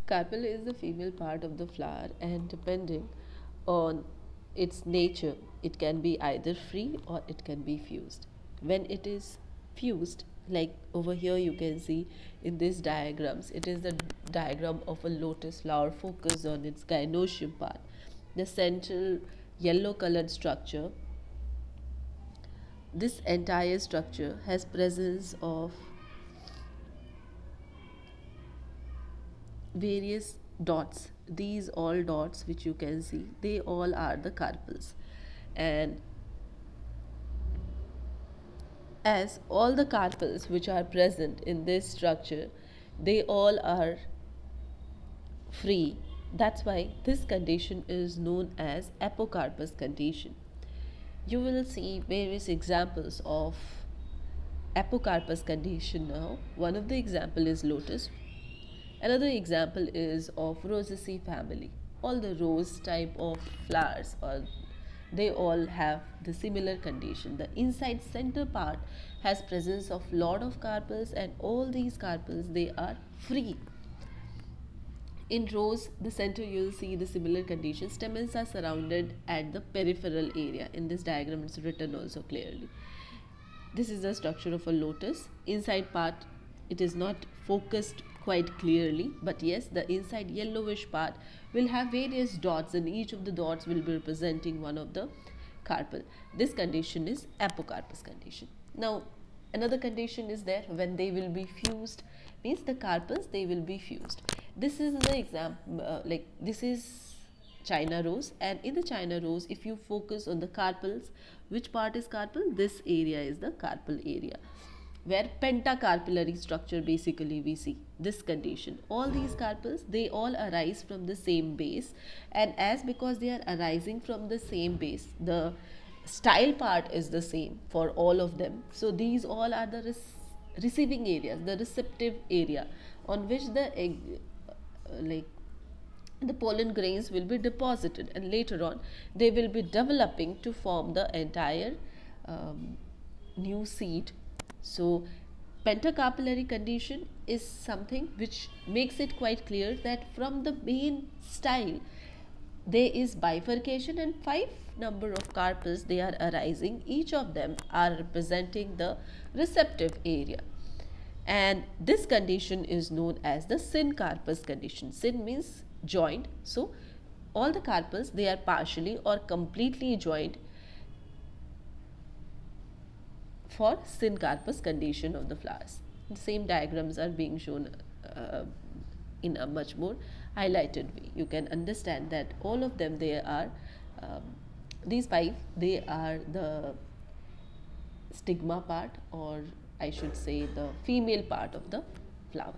Carpel is the female part of the flower, and depending on its nature, it can be either free or it can be fused. When it is fused, like over here you can see in these diagrams, it is the diagram of a lotus flower focused on its gynoecium part. The central yellow colored structure, this entire structure has presence of various dots. These all dots which you can see, they all are the carpels. And as all the carpels which are present in this structure, they all are free, that's why this condition is known as apocarpous condition. You will see various examples of apocarpous condition now. One of the example is lotus. Another example is of Rosaceae family. All the rose type of flowers, or they all have the similar condition. The inside center part has presence of lot of carpels, and all these carpels, they are free. In rose, the center you'll see the similar condition. Stamens are surrounded at the peripheral area. In this diagram, it's written also clearly. This is the structure of a lotus. Inside part, it is not focused quite clearly, but yes, the inside yellowish part will have various dots, and each of the dots will be representing one of the carpel. This condition is apocarpous condition. Now, another condition is there when they will be fused, means the carpels, they will be fused. This is the example, like this is China rose, and in the China rose, if you focus on the carpels, which part is carpel? This area is the carpel area, where pentacarpellary structure basically we see this condition. All these carpels, they all arise from the same base, and as because they are arising from the same base, the style part is the same for all of them. So these all are the receiving areas, the receptive area on which the egg, like the pollen grains will be deposited, and later on they will be developing to form the entire new seed. So pentacarpellary condition is something which makes it quite clear that from the main style there is bifurcation, and 5 number of carpels they are arising. Each of them are representing the receptive area, and this condition is known as the syncarpous condition. Syn means joined, so all the carpels, they are partially or completely joined for syncarpous condition of the flowers. The same diagrams are being shown in a much more highlighted way. You can understand that all of them, they are these 5, they are the stigma part, or I should say the female part of the flower.